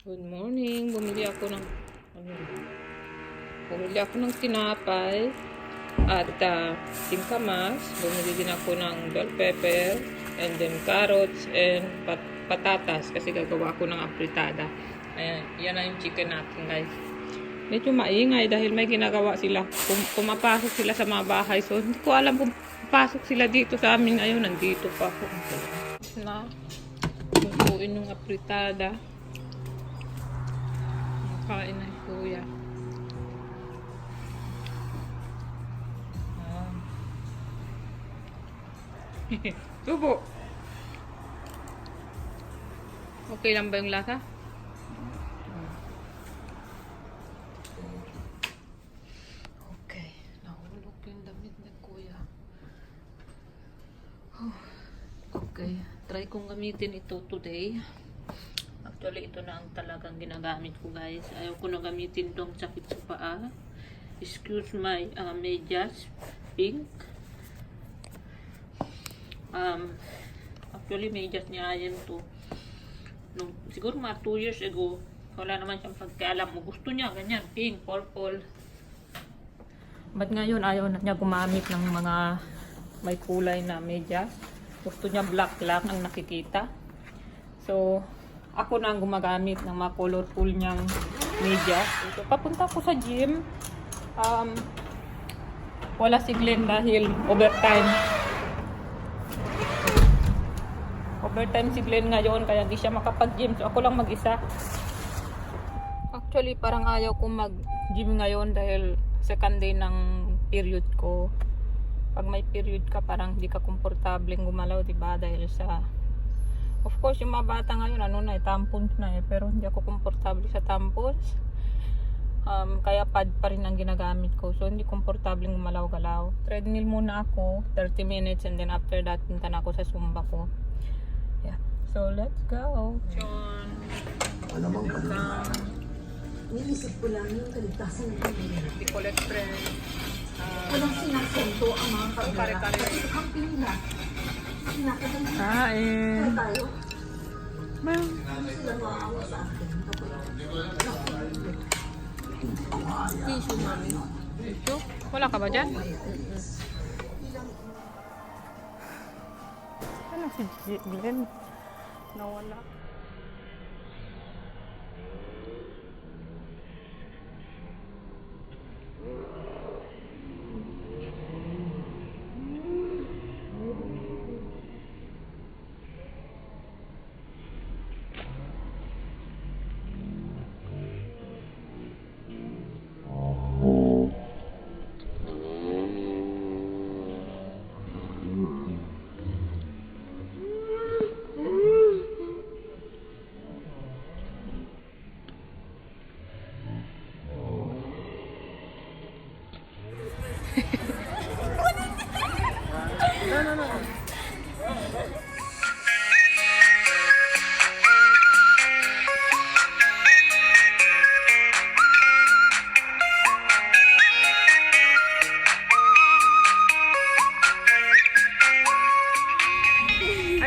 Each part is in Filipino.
Good morning. Bumili ako ng tinapay at singkamas. Bumili din ako ng bell pepper and then carrots and patatas kasi gagawa ako ng apritada. Ayan, yan na yung chicken natin, guys. Medyo maingay dahil may ginagawa sila. Pumapasok sila sa mga bahay. So, hindi ko alam kung pasok sila dito sa amin. Ayun, nandito pa ako. Na, lutuin yung apritada. Kain na yung kuya. Subo. Okay lang ba yung lasa? Okay. Nahulog yung damit ni kuya. Okay. Try kong gamitin ito today. Actually, ito na ang talagang ginagamit ko, guys. Ayaw ko na gamitin itong sakit sa paa. Excuse my medyas. Pink. Actually, medyas niya yan to. Siguro mga 2 years ago, wala naman siyang pagkaalam mo. Gusto niya, ganyan, pink, purple. But ngayon, ayaw na niya gumamit ng mga may kulay na medyas. Gusto niya black lang ang nakikita. So, ako na ang gumagamit ng mga colorful niyang medyas. So, papunta ko sa gym. Wala si Glenn dahil overtime. Overtime si Glenn ngayon kaya di siya makapag-gym. So ako lang mag-isa. Actually parang ayaw ko mag-gym ngayon dahil second day ng period ko. Pag may period ka parang di ka komportableng gumalaw, diba? Dahil sa of course yung mga bata ngayon tampons na pero hindi ako komportable sa tampons. Kaya pad pa rin ang ginagamit ko. So hindi komportableng gumalaw-galaw. Treadmill muna ako 30 minutes and then after that punta na ako sa Zumba ko. Yeah. So, let's go. John. Alamang kami naman. Niisip ko lang yung kaligtasan ng pamilya. Nicolette friend. Walang sinasento ang mga kaugala. Kare-kare. Kasi sa kampi nila, sinakatan nila. Kain. Kaya tayo, sila maawa sa akin. Tissue, mami. Tissue? Wala ka ba dyan? Ano si Glenn? Nawala.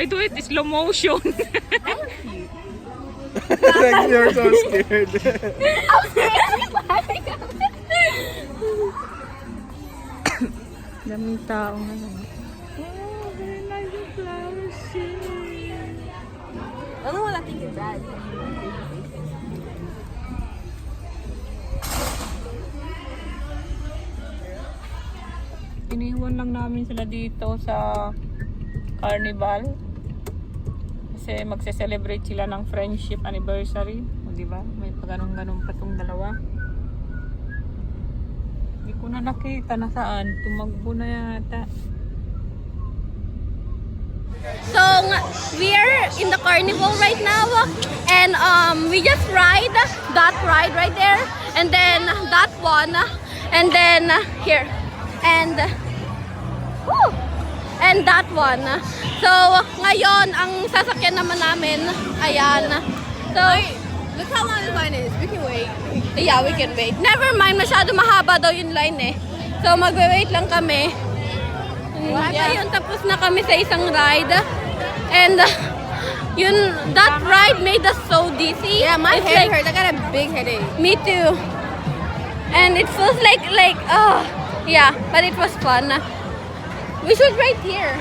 I do it slow motion. Like you're so scared. Daming tao ngayon. Oh, very nice yung flowers. I don't want to think it's bad. Iniwan lang namin sila dito sa carnival. Kasi magse-celebrate sila ng friendship anniversary. O, diba? May pag-ganong-ganong pa itong dalawa. Hindi ko na nakita na saan. Tumagbo na yata. So we're in the carnival right now, and we just ride that ride right there, and then that one, and then here, and woo, and that one. So ngayon ang sasakyan naman namin, ayan. So Look how long the line is. We can wait. yeah, we can wait. Never mind, masyado mahaba daw yung line eh. So magwe-wait lang kami. Ayun, tapos na kami sa isang ride. And That ride made us so dizzy. Yeah, my It's head like- hurts. I got a big headache. Me too. And it feels like yeah, but it was fun. We should ride here.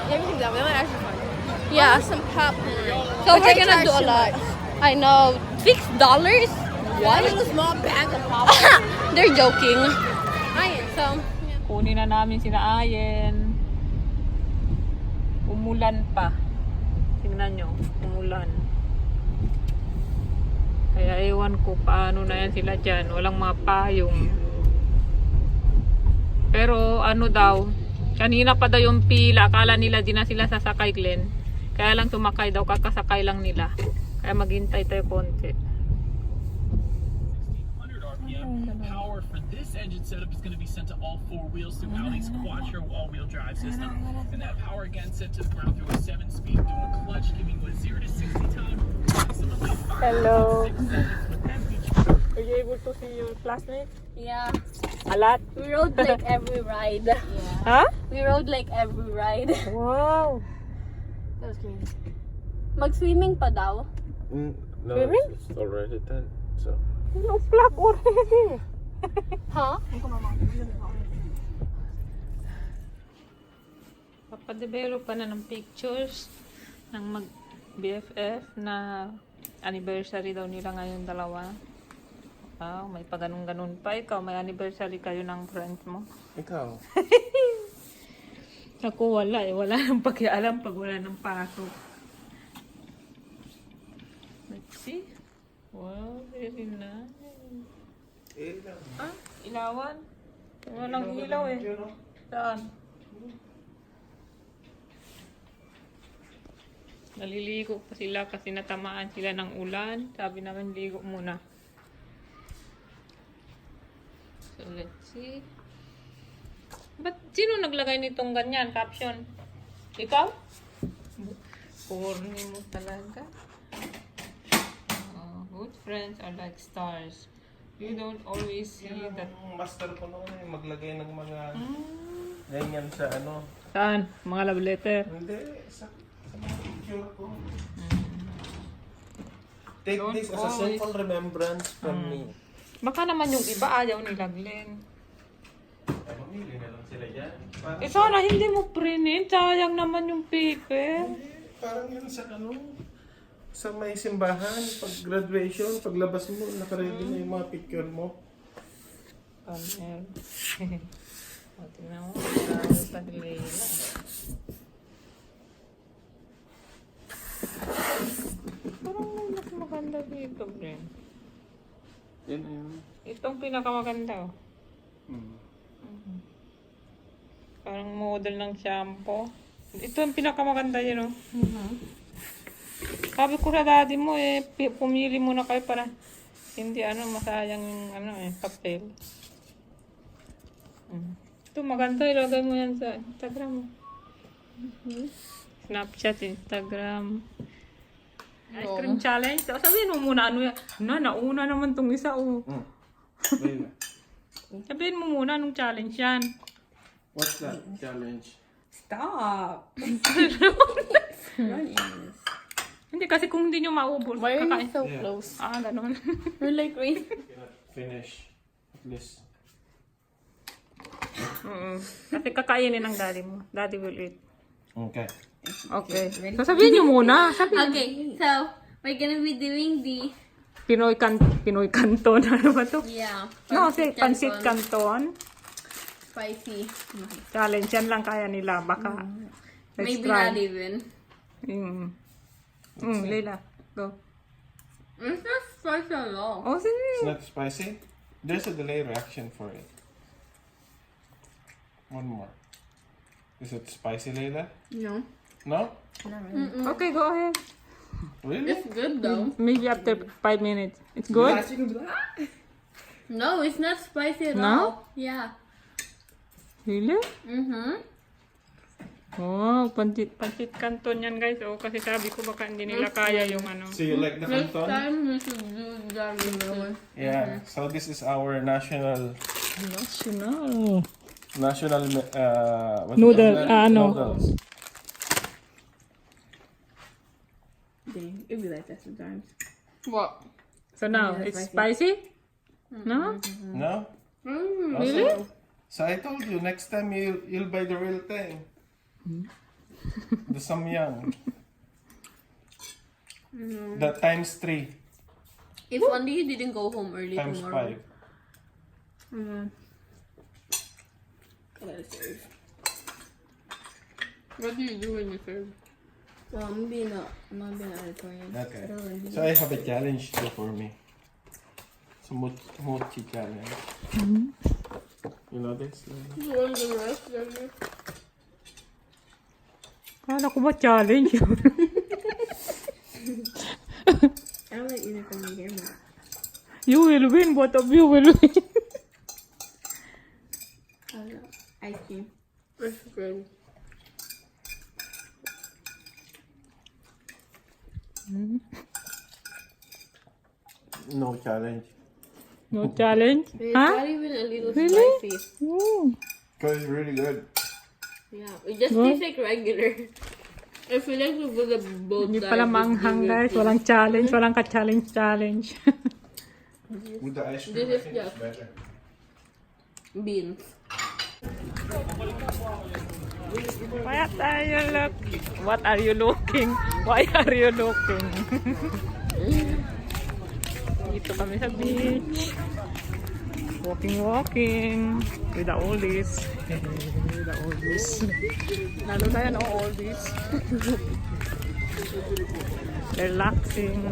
Everything's that way. That was actually fun. Yeah. Some popcorn. So But we're they gonna charge do a too lot. much. I know. $6? What? A small bag of popcorn. They're joking. So Kunin na namin sina Ayen. Umulan pa. Tingnan nyo, umulan. Kaya ewan ko paano na yan sila dyan. Walang mga payong. Pero ano daw, kanina pa daw yung pila. Akala nila di na sila sasakay, Glenn. Kaya lang tumakay daw, kakasakay lang nila. Kaya maghintay tayo konti. 100 RPM. Power for this engine setup is going to be sent to all four wheels through Audi's Quattro all-wheel drive system. And that power again sent to the ground through a 7-speed dual clutch, giving you a 0 to 60 time approximately 5 Hello. 6 seconds with empty. Are you able to see your classmates? yeah, A lot? we rode like every ride. Huh? We rode like every ride. Wow. That was crazy. Mag-swimming pa daw. No, Swimming? it's already done. So. No flap already. Huh? Papadevelop pa na ng pictures ng mag-BFF na anniversary daw nila ngayon dalawa. Wow, may pa ganun-ganun pa. Ikaw, may anniversary kayo ng friends mo. Ikaw. Ako wala eh. Wala nang pakialam pag wala nang pasok. Let's see. Wow, very nice. Ah, ilawan. Walang ilaw eh. Saan? Naliligo pa sila kasi natamaan sila ng ulan. Sabi naman, ligo muna. So, let's see. Ba't sino naglagay nitong ganyan? Caption? Ikaw? Corny mo talaga. Good friends are like stars. You don't always see that. Master ko noon eh, maglagay ng mga ganyan sa ano. Saan? Mga love letter. Hindi, sa mga picture ko. Take Don't this as a always- simple remembrance from me. Baka naman yung iba ayaw nila, Glenn. Ay, mamili na lang sila dyan. Parang, Eh sana hindi mo printin. Sayang naman yung paper. parang yan sa ano, sa may simbahan, pag graduation, paglabas mo, nakaready na yung mga picture mo. Panel. O, tingnan mo. Grabe pa ni Leila. Parang may mas maganda dito, Glenn. Yan na yun. Itong pinakamaganda, oh. Parang model ng shampoo. Ito ang pinakamaganda yun, oh. Sabi ko sa daddy mo, eh, pumili muna kayo para hindi, masayang yung, papel. Ito, maganda. Ilagay mo yan sa Instagram mo. Snapchat, Instagram. Ice cream challenge. So, sabihin mo muna, ano yan. Nauna naman tong isa, oh. Wait na. Sabihin mo muna, anong challenge yan. What's that challenge? Stop. Hindi, kasi kung hindi nyo maubos, Why are you kakain. so Yeah. close? Ganun. We're like right. Cannot finish. At least. Kasi kakainin ng daddy mo. Daddy will eat. Okay. Okay. So, sabihin nyo muna. Sabihin. Okay, so we're gonna be doing the Pinoy Canton. Ano ba to? yeah. No, say Pansit Canton. Spicy. Challenge. Yan lang kaya nila. Baka. Let's Maybe try. not even. Leila. Go. It's not spicy at all. Oh, sige. It's not spicy. There's a delay reaction for it. One more. Is it spicy, Layla? No. No? Okay, go ahead. Really? It's good though. Maybe after 5 minutes. It's good? No, it's not spicy at No? all. Yeah. Really? Mm-hmm. Oh, Pansit Canton yan, guys. Oh, kasi sabi ko baka hindi nila kaya yung So you like the Next canton? time we should do that one. Yeah. So this is our national National. what Noodle, do you call that? ano? Noodles. Dang, it'd be like that sometimes. What? So now, it's spicy? No? No? Really? So I told you, next time you'll buy the real thing. The Samyang. The times 3, If only you didn't go home early times tomorrow. 5. Gotta serve. What do you do when you serve? Well, I'm being a auditorium. Okay. I don't really So I have a challenge too for me. It's a mochi challenge. You know this? You want the rest of it? Kala ko ba challenge yun? I don't like eating from the camera. You will win, both of you will win. I don't know. Ice cream. That's good. No challenge. No challenge? It's Huh? not even a little Really? spicy. Mm. Because it's really good. Yeah, it just What? tastes like regular. I feel like we would have both Hindi died pala with manghang ginger guys. tea. Walang challenge. Walang ka-challenge. With the ice cream, This I is think just- it's better. Beans. What are you looking? What are you looking? Why are you looking? Dito kami sa beach. Walking with the oldies. With the oldies. Lalo na yan ang oldies. Relaxing.